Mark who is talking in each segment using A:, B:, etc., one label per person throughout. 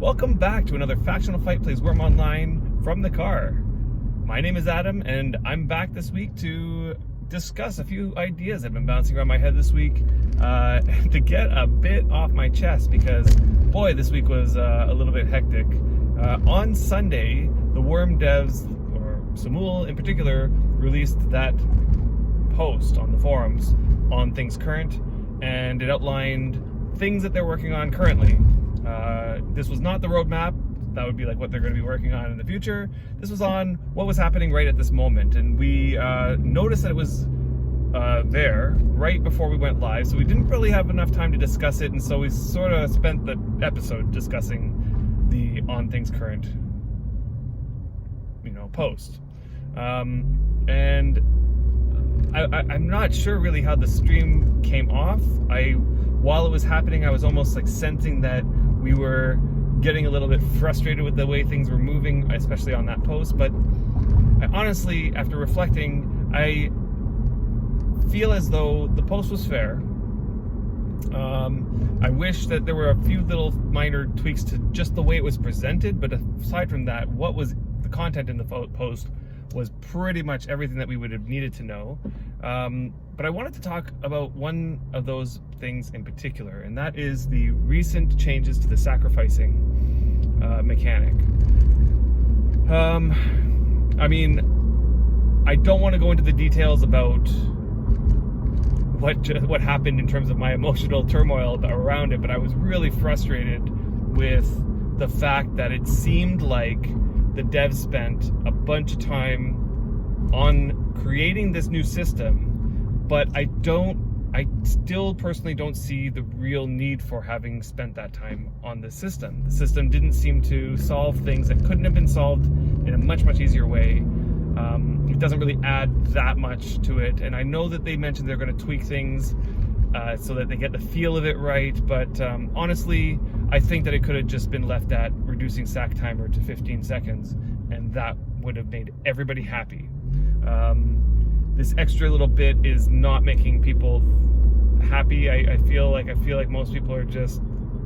A: Welcome back to another Factional Fight Plays Worm Online from the car. My name is Adam, and I'm back this week to discuss a few ideas that have been bouncing around my head this week to get a bit off my chest because, boy, this week was a little bit hectic. On Sunday, the Worm devs, or Samul in particular, released that post on the forums on things current, and it outlined things that they're working on currently. This was not the roadmap. That would be like what they're going to be working on in the future. This was on what was happening right at this moment, and we noticed that it was there right before we went live, so we didn't really have enough time to discuss it, and so we sort of spent the episode discussing the on things current, post. And I'm not sure really how the stream came off. While it was happening, I was almost like sensing that we were getting a little bit frustrated with the way things were moving, especially on that post. But I honestly, after reflecting, I feel as though the post was fair. I wish that there were a few little minor tweaks to just the way it was presented, but aside from that, what was the content in the post was pretty much everything that we would have needed to know. But I wanted to talk about one of those things in particular, and that is the recent changes to the sacrificing mechanic. I mean, I don't want to go into the details about what happened in terms of my emotional turmoil around it, but I was really frustrated with the fact that it seemed like the devs spent a bunch of time on creating this new system, but I still personally don't see the real need for having spent that time on the system. The system didn't seem to solve things that couldn't have been solved in a much, much easier way. It doesn't really add that much to it, and I know that they mentioned they're going to tweak things so that they get the feel of it right, but honestly, I think that it could have just been left at reducing sack timer to 15 seconds, and that would have made everybody happy. This extra little bit is not making people happy. I feel like most people are just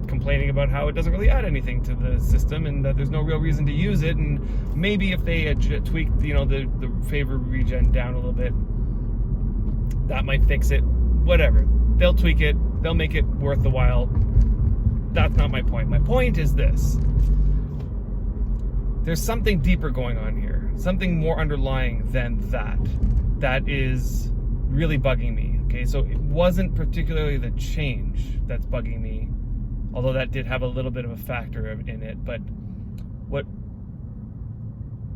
A: complaining about how it doesn't really add anything to the system and that there's no real reason to use it, and maybe if they had tweaked the favor regen down a little bit, that might fix it. Whatever, they'll tweak it, they'll make it worth the while. That's not my point. My point is this: there's something deeper going on here, something more underlying than that is really bugging me. Okay, so it wasn't particularly the change that's bugging me, although that did have a little bit of a factor in it, but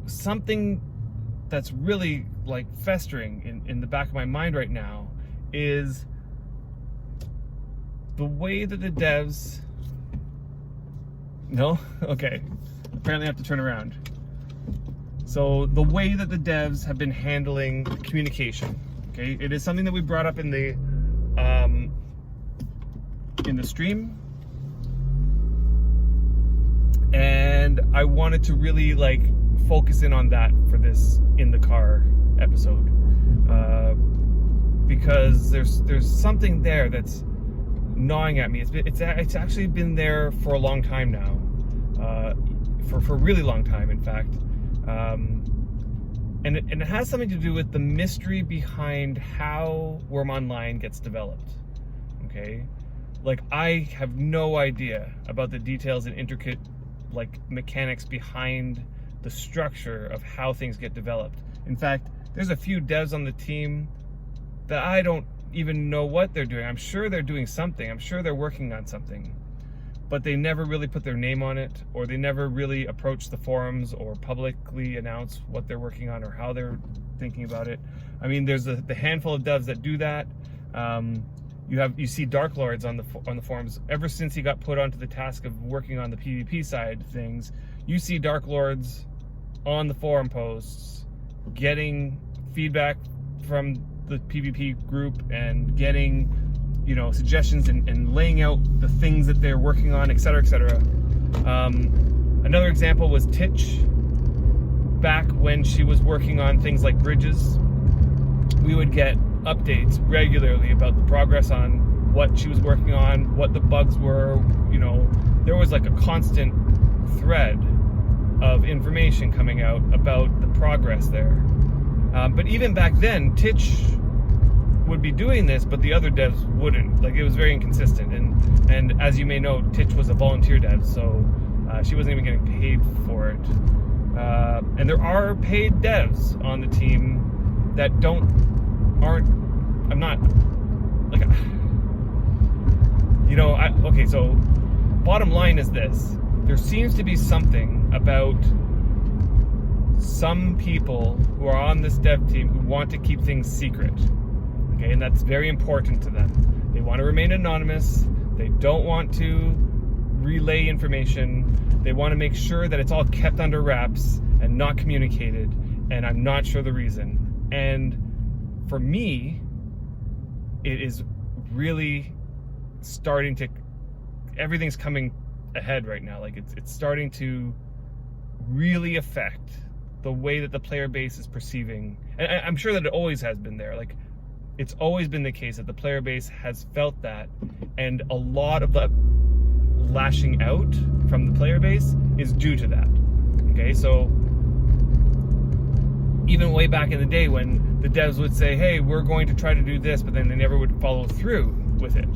A: something that's really like festering in the back of my mind right now is the way that the devs... No? Okay. Apparently I have to turn around. So the way that the devs have been handling communication, okay? It is something that we brought up in the stream, and I wanted to really focus in on that for this in the car episode, because there's something there that's gnawing at me. It's actually been there for a long time now, for a really long time, in fact, and it has something to do with the mystery behind how Worm Online gets developed. Okay, I have no idea about the details and intricate mechanics behind the structure of how things get developed. In fact, there's a few devs on the team that I don't even know what they're doing. I'm sure they're doing something. I'm sure they're working on something, but they never really put their name on it, or they never really approach the forums or publicly announce what they're working on or how they're thinking about it. I mean, there's the handful of devs that do that. You see Dark Lords on the forums. Ever since he got put onto the task of working on the PvP side of things, you see Dark Lords on the forum posts, getting feedback from the PvP group and getting, suggestions and laying out the things that they're working on, etc., etc. Another example was Titch. Back when she was working on things like bridges, we would get updates regularly about the progress on what she was working on, what the bugs were. There was a constant thread of information coming out about the progress there. But even back then, Titch would be doing this, but the other devs wouldn't. Like, it was very inconsistent. And as you may know, Titch was a volunteer dev, so she wasn't even getting paid for it. And there are paid devs on the team that I'm not, like, you know, okay, so bottom line is this. There seems to be something about some people who are on this dev team who want to keep things secret. Okay, and that's very important to them. They want to remain anonymous. They don't want to relay information. They want to make sure that it's all kept under wraps and not communicated, and I'm not sure the reason. And for me, it is really starting to, everything's coming ahead right now. Like, it's starting to really affect the way that the player base is perceiving, and I'm sure that it always has been there. Like, it's always been the case that the player base has felt that, and a lot of the lashing out from the player base is due to that. Okay, so even way back in the day when the devs would say, hey, we're going to try to do this, but then they never would follow through with it,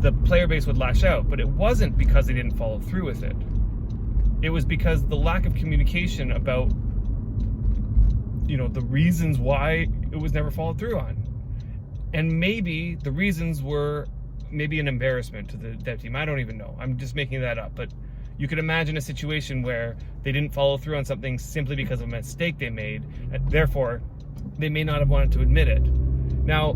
A: the player base would lash out. But it wasn't because they didn't follow through with it. It was because the lack of communication about, you know, the reasons why it was never followed through on. And maybe the reasons were maybe an embarrassment to the dev team. I don't even know. I'm just making that up. But you could imagine a situation where they didn't follow through on something simply because of a mistake they made, and therefore they may not have wanted to admit it. Now,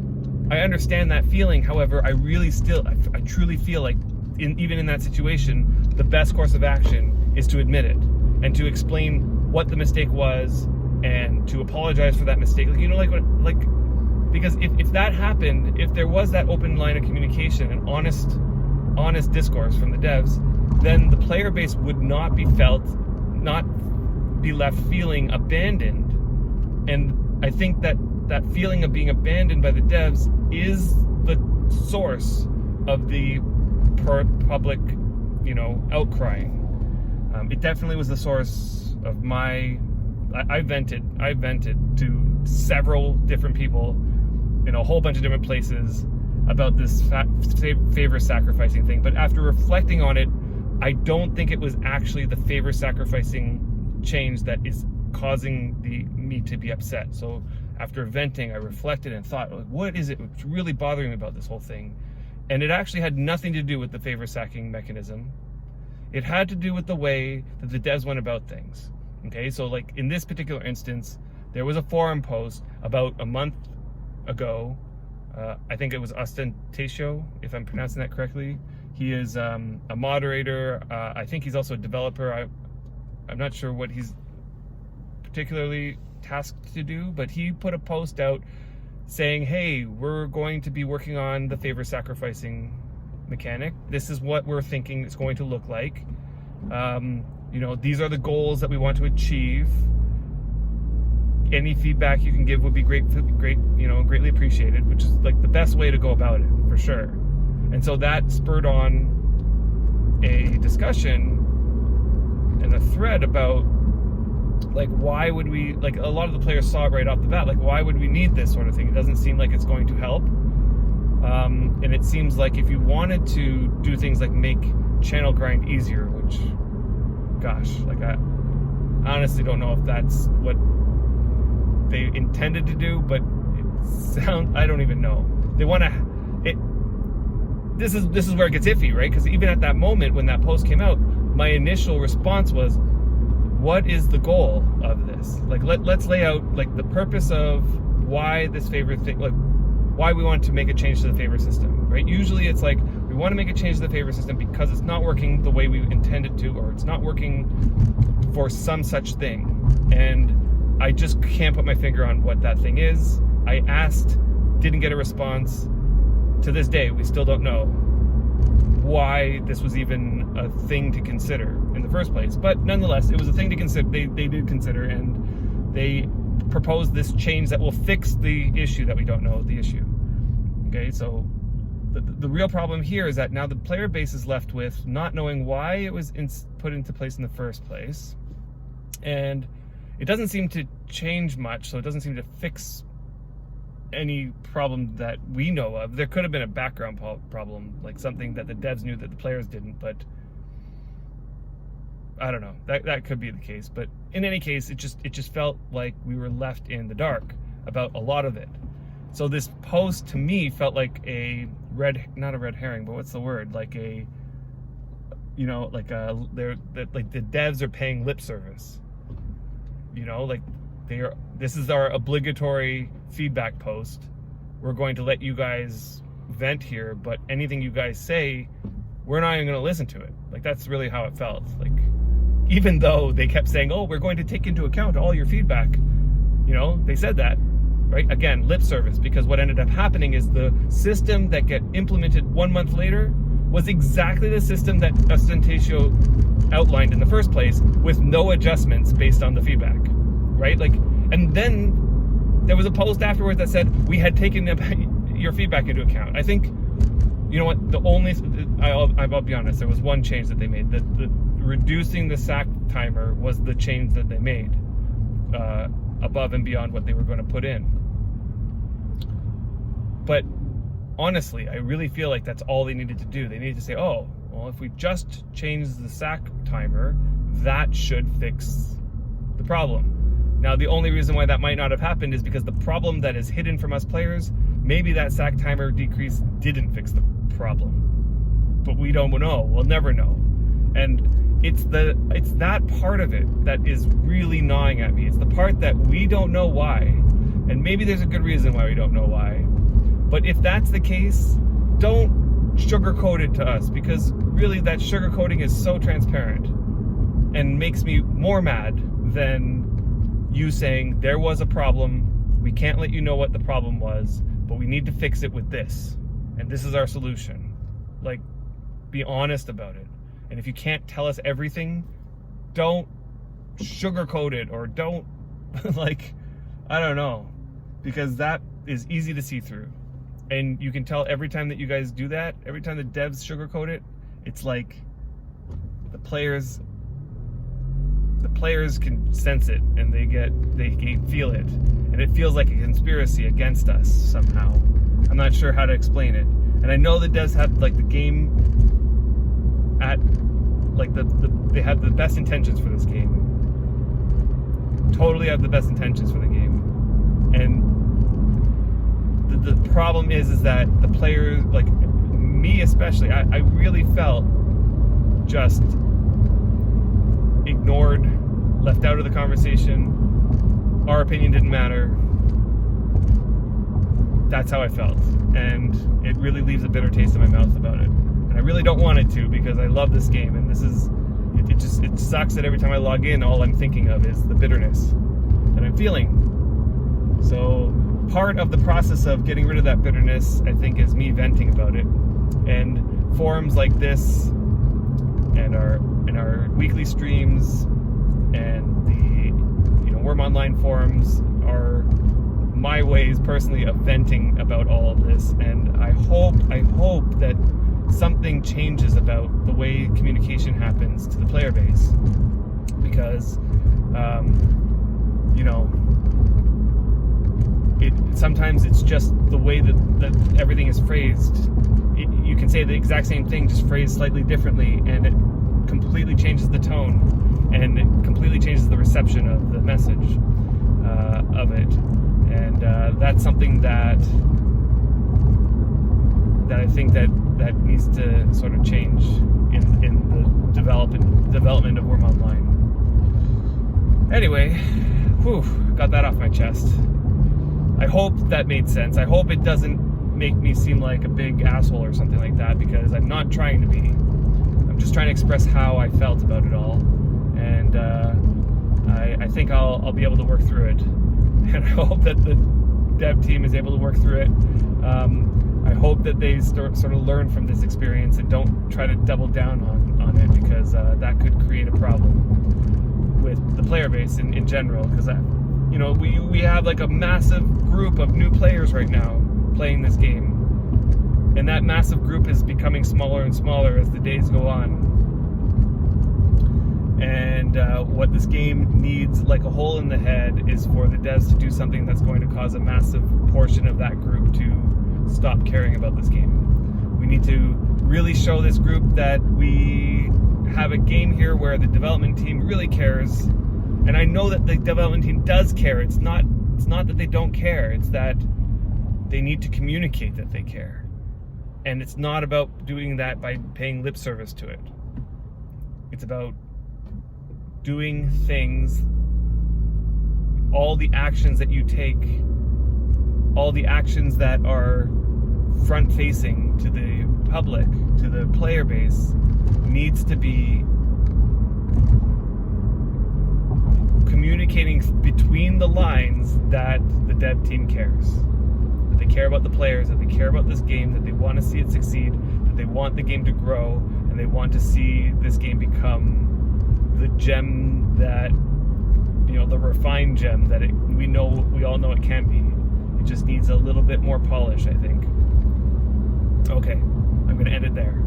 A: I understand that feeling. However, I truly feel like even in that situation, the best course of action is to admit it and to explain what the mistake was and to apologize for that mistake. Like, you know, because if that happened, if there was that open line of communication and honest discourse from the devs, then the player base would not be left feeling abandoned. And I think that feeling of being abandoned by the devs is the source of the public, you know, outcrying. It definitely was the source of my. I vented to several different people in a whole bunch of different places about this favor sacrificing thing. But after reflecting on it, I don't think it was actually the favor sacrificing change that is causing me to be upset. So after venting, I reflected and thought, what is it that's really bothering me about this whole thing? And it actually had nothing to do with the favor sacking mechanism. It had to do with the way that the devs went about things. Okay, so like in this particular instance, there was a forum post about a month ago. I think it was Ostentatio, if I'm pronouncing that correctly. He is a moderator. I think he's also a developer. I'm not sure what he's particularly tasked to do, but he put a post out saying, hey, we're going to be working on the favor sacrificing mechanic. This is what we're thinking it's going to look like. You know, these are the goals that we want to achieve. Any feedback you can give would be greatly appreciated, which is like the best way to go about it, for sure. And so that spurred on a discussion and a thread about, like, why would we, like, a lot of the players saw it right off the bat, like, why would we need this sort of thing? It doesn't seem like it's going to help. And it seems like if you wanted to do things like make channel grind easier, which, gosh, like, I honestly don't know if that's what they intended to do, but I don't even know. They want to, this is where it gets iffy, right? Because even at that moment when that post came out, my initial response was, what is the goal of this? Like, let's lay out, like, the purpose of why this favor thing, like, why we want to make a change to the favor system, right? Usually it's like, we want to make a change to the favor system because it's not working the way we intended to, or it's not working for some such thing. And I just can't put my finger on what that thing is. I asked, didn't get a response. To this day, we still don't know why this was even a thing to consider in the first place. But nonetheless, it was a thing to consider. They did consider, and they proposed this change that will fix the issue that we don't know the issue. Okay, so the real problem here is that now the player base is left with not knowing why it was put into place in the first place, and it doesn't seem to change much, so it doesn't seem to fix any problem that we know of. There could have been a background problem, like something that the devs knew that the players didn't, but I don't know. That could be the case. But in any case, it just felt like we were left in the dark about a lot of it. So this post to me felt like not a red herring, but what's the word? Like like the devs are paying lip service. Like this is our obligatory feedback post. We're going to let you guys vent here, but anything you guys say, we're not even going to listen to it. Like, that's really how it felt. Like, even though they kept saying, oh, we're going to take into account all your feedback, they said that, right? Again, lip service, because what ended up happening is the system that got implemented 1 month later was exactly the system that Ostentatio outlined in the first place, with no adjustments based on the feedback, right? Like, and then there was a post afterwards that said we had taken your feedback into account. I think, you know what, I'll be honest, there was one change that they made. The reducing the sack timer was the change that they made, above and beyond what they were going to put in. But honestly, I really feel like that's all they needed to do. They needed to say, oh, well, if we just change the sack timer, that should fix the problem. Now, the only reason why that might not have happened is because the problem that is hidden from us players, maybe that sack timer decrease didn't fix the problem. But we don't know. We'll never know. And it's that part of it that is really gnawing at me. It's the part that we don't know why. And maybe there's a good reason why we don't know why. But if that's the case, don't sugarcoat it to us, because really that sugarcoating is so transparent and makes me more mad than you saying there was a problem, we can't let you know what the problem was, but we need to fix it with this, and this is our solution. Like, be honest about it. And if you can't tell us everything, don't sugarcoat it, or don't I don't know, because that is easy to see through. And you can tell every time that you guys do that, every time the devs sugarcoat it, it's like the players can sense it, and they feel it, and it feels like a conspiracy against us somehow. I'm not sure how to explain it. And I know the devs have the game at they have the best intentions for this game. Totally have the best intentions for the game. And the problem is that the players, like me especially, I really felt just ignored, left out of the conversation. Our opinion didn't matter. That's how I felt, and it really leaves a bitter taste in my mouth about it. And I really don't want it to, because I love this game, and it sucks that every time I log in, all I'm thinking of is the bitterness that I'm feeling. So part of the process of getting rid of that bitterness, I think, is me venting about it. And forums like this, and our weekly streams, and the Worm Online forums are my ways personally of venting about all of this. And I hope that something changes about the way communication happens to the player base, because sometimes it's just the way that everything is phrased. You can say the exact same thing, just phrased slightly differently, and it completely changes the tone, and it completely changes the reception of the message of it. And that's something that I think that needs to sort of change in the development of Worm Online. Anyway, got that off my chest. I hope that made sense. I hope it doesn't make me seem like a big asshole or something like that, because I'm not trying to be. I'm just trying to express how I felt about it all, and I think I'll be able to work through it, and I hope that the dev team is able to work through it. I hope that they sort of learn from this experience and don't try to double down on it, because that could create a problem with the player base in general, because we have like a massive group of new players right now playing this game, And that massive group is becoming smaller and smaller as the days go on. And what this game needs, like a hole in the head, is for the devs to do something that's going to cause a massive portion of that group to stop caring about this game. We need to really show this group that we have a game here where the development team really cares. And I know that the development team does care. It's not that they don't care. It's that they need to communicate that they care. And it's not about doing that by paying lip service to it. It's about doing things, all the actions that you take, all the actions that are front-facing to the public, to the player base, needs to be communicating between the lines that the dev team cares. That they care about the players, that they care about this game, that they want to see it succeed, that they want the game to grow, and they want to see this game become the gem that, you know, the refined gem that we all know it can be. It just needs a little bit more polish, I think. Okay, I'm going to end it there.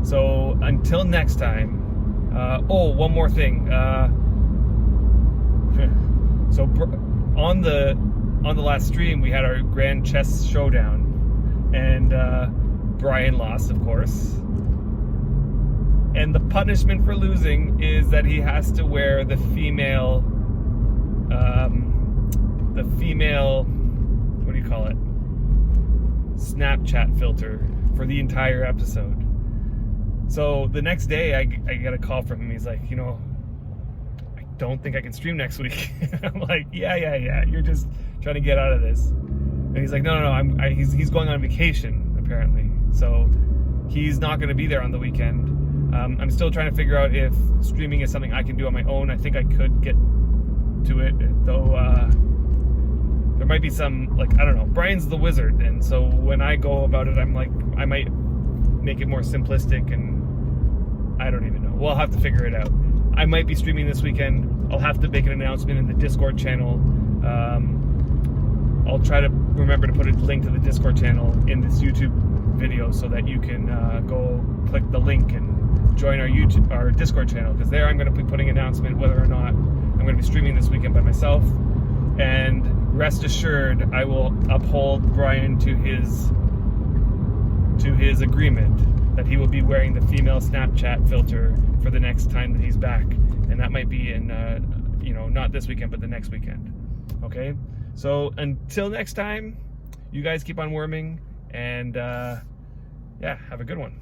A: So until next time. One more thing. So on the last stream, we had our grand chess showdown, and Brian lost, of course. And the punishment for losing is that he has to wear the female, what do you call it? Snapchat filter for the entire episode. So the next day I get a call from him. He's like, you know, I don't think I can stream next week. I'm like, yeah. You're just trying to get out of this. And he's like, no. He's going on vacation apparently. So he's not going to be there on the weekend. I'm still trying to figure out if streaming is something I can do on my own. I think I could get to it, though there might be some, like, I don't know. Brian's the wizard, and so when I go about it, I'm like, I might make it more simplistic, and I don't even know. We'll have to figure it out. I might be streaming this weekend. I'll have to make an announcement in the Discord channel. I'll try to remember to put a link to the Discord channel in this YouTube video so that you can go click the link and join our Discord channel, because there I'm going to be putting an announcement whether or not I'm going to be streaming this weekend by myself. And rest assured, I will uphold Brian to his agreement that he will be wearing the female Snapchat filter for the next time that he's back, and that might be in not this weekend but the next weekend. Okay, so until next time, you guys keep on worming, and have a good one.